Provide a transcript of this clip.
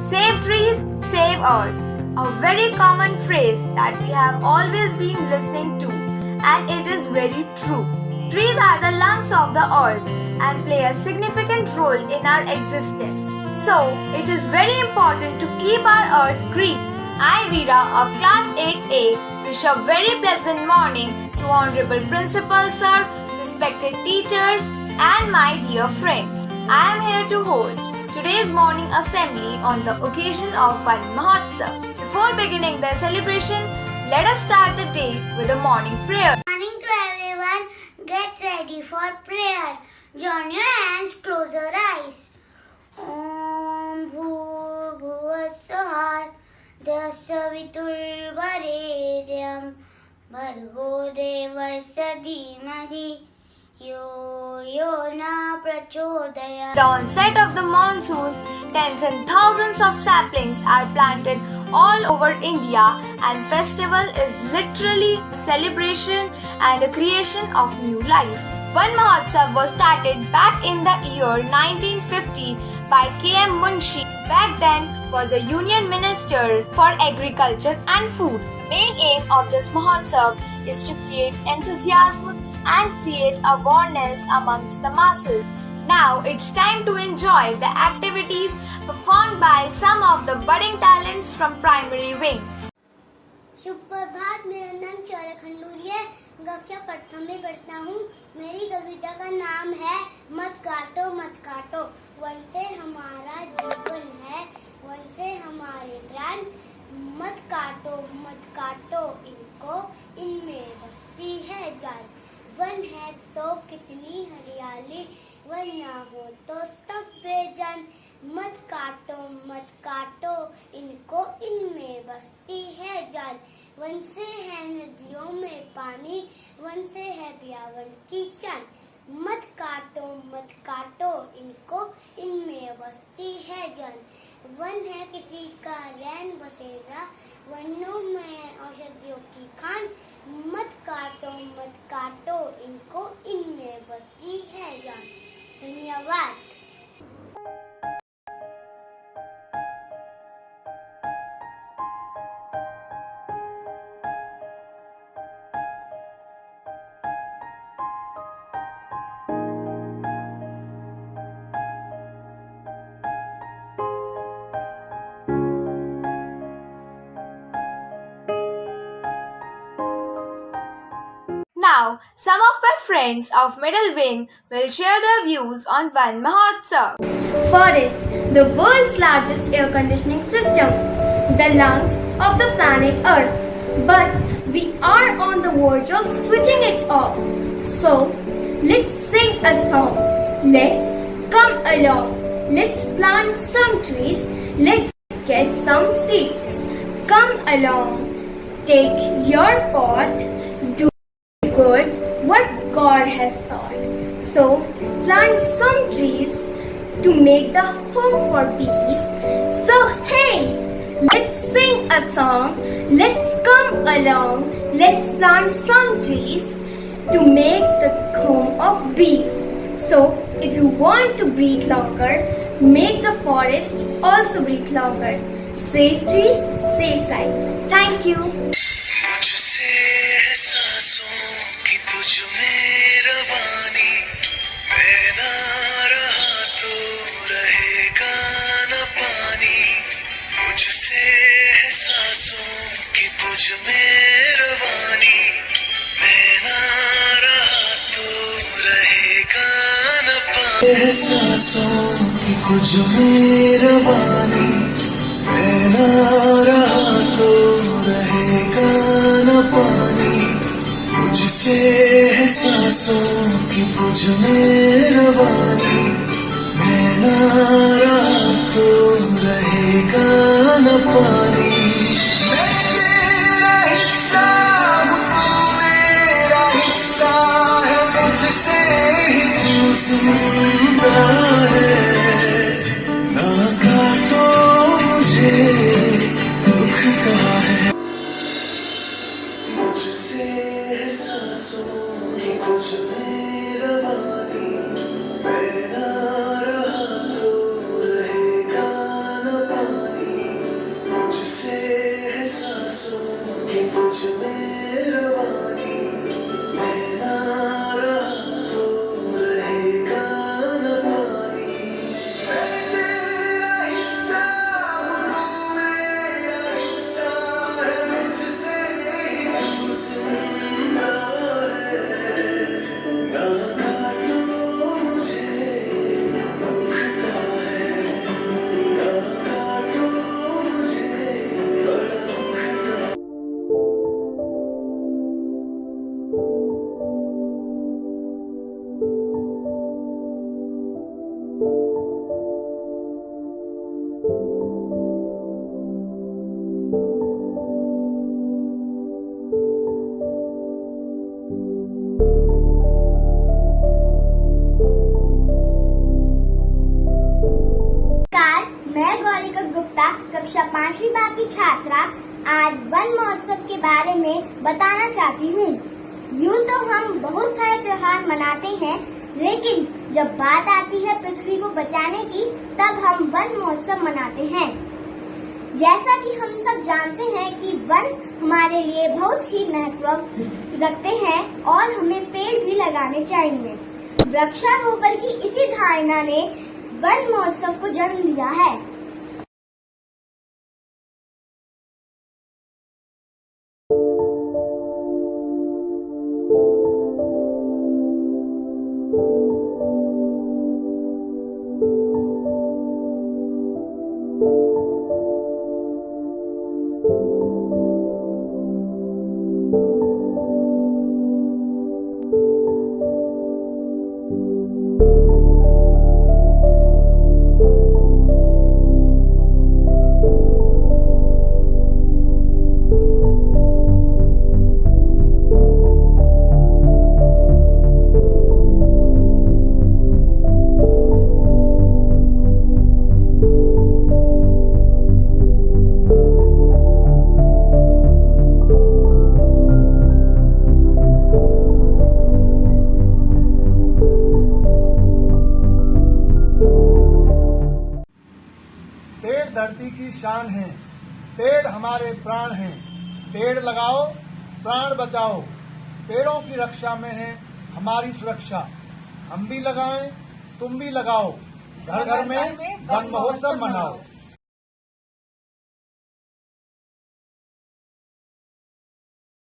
Save trees, save earth. A very common phrase that we have always been listening to, and it is very true. Trees are the lungs of the earth and play a significant role in our existence. So, it is very important to keep our earth green. I, Veera of Class 8A, wish a very pleasant morning to Honorable Principal Sir, respected teachers, and my dear friends. I am here to host today's morning assembly on the occasion of Van Mahotsav. Before beginning the celebration, let us start the day with a morning prayer. Good morning to everyone. Get ready for prayer. Join your hands, close your eyes. Om Bhuvasahar Dasavitur Varedyam Bhargo Devasya Dhimadi Yo Na Prachodaya. The onset of the monsoons, tens and thousands of saplings are planted all over India, and festival is literally a celebration and a creation of new life. Van Mahotsav was started back in the year 1950 by K.M. Munshi. Back then was a union minister for agriculture and food. The main aim of this Mahotsav is to create enthusiasm and create awareness amongst the masses. Now it's time to enjoy the activities performed by some of the budding talents from primary wing. सुप्रभात, मेरा नाम शौर्य खंडूरी है। कक्षा प्रथम में पढ़ता हूँ। मेरी कविता का नाम है मत काटो। वन से हमारा जीवन है, वन से हमारे प्राण। मत काटो इनको, इनमें बसती है जान। वन है तो कितनी हरियाली, वन ना हो तो सब बेजान। मत काटो इनको, इनमें बसती है जान। वन से है नदियों में पानी, वन से है पर्यावरण की शान। मत काटो इनको, इनमें बसती है जान। वन है किसी का रैन बसेरा, वनों में औषधियों की खान। मत काटो इनको, इनमें बसती है जान। धन्यवाद। Now, some of my friends of middle wing will share their views on Van Mahotsav. Forest, the world's largest air conditioning system, the lungs of the planet Earth. But we are on the verge of switching it off. So, let's sing a song. Let's come along. Let's plant some trees. Let's get some seeds. Come along. Take your pot. Do good what God has taught. So, plant some trees to make the home for peace. So, hey, let's sing a song. Let's come along. Let's plant some trees to make the home of bees. So, if you want to breathe longer, make the forest also breathe longer. Save trees, save life. Thank you. एहसासों की तुझ में रवानी, मैं ना रहा तो रहेगा न पानी। मुझसे एहसासों की तुझ में रवानी, मैं ना रहा तो रहेगा न पानी। मैं तेरा हिस्सा हूँ, तू मेरा हिस्सा है, मुझसे ही तू जिंदा है। ना काटो मुझे, दुख का है। मुझसे एहसासों की तुझ में रवानी, मैं ना रहा तो रहेगा न पानी। नमस्कार, मैं गौरिका गुप्ता, कक्षा 5वीं बा की छात्रा आज वन महोत्सव के बारे में बताना चाहती हूँ। यूँ तो हम बहुत सारे त्योहार मनाते हैं, लेकिन जब बात आती है पृथ्वी को बचाने की, तब हम वन महोत्सव मनाते हैं। जैसा कि हम सब जानते हैं कि वन हमारे लिए बहुत ही महत्व रखते हैं और हमें पेड़ भी लगाने चाहिए। वृक्षारोपण की इसी धारणा ने वन महोत्सव को जन्म दिया है। पेड़ धरती की शान है, पेड़ हमारे प्राण हैं। पेड़ लगाओ, प्राण बचाओ। पेड़ों की रक्षा में है हमारी सुरक्षा। हम भी लगाएं, तुम भी लगाओ। घर घर में वन महोत्सव मनाओ।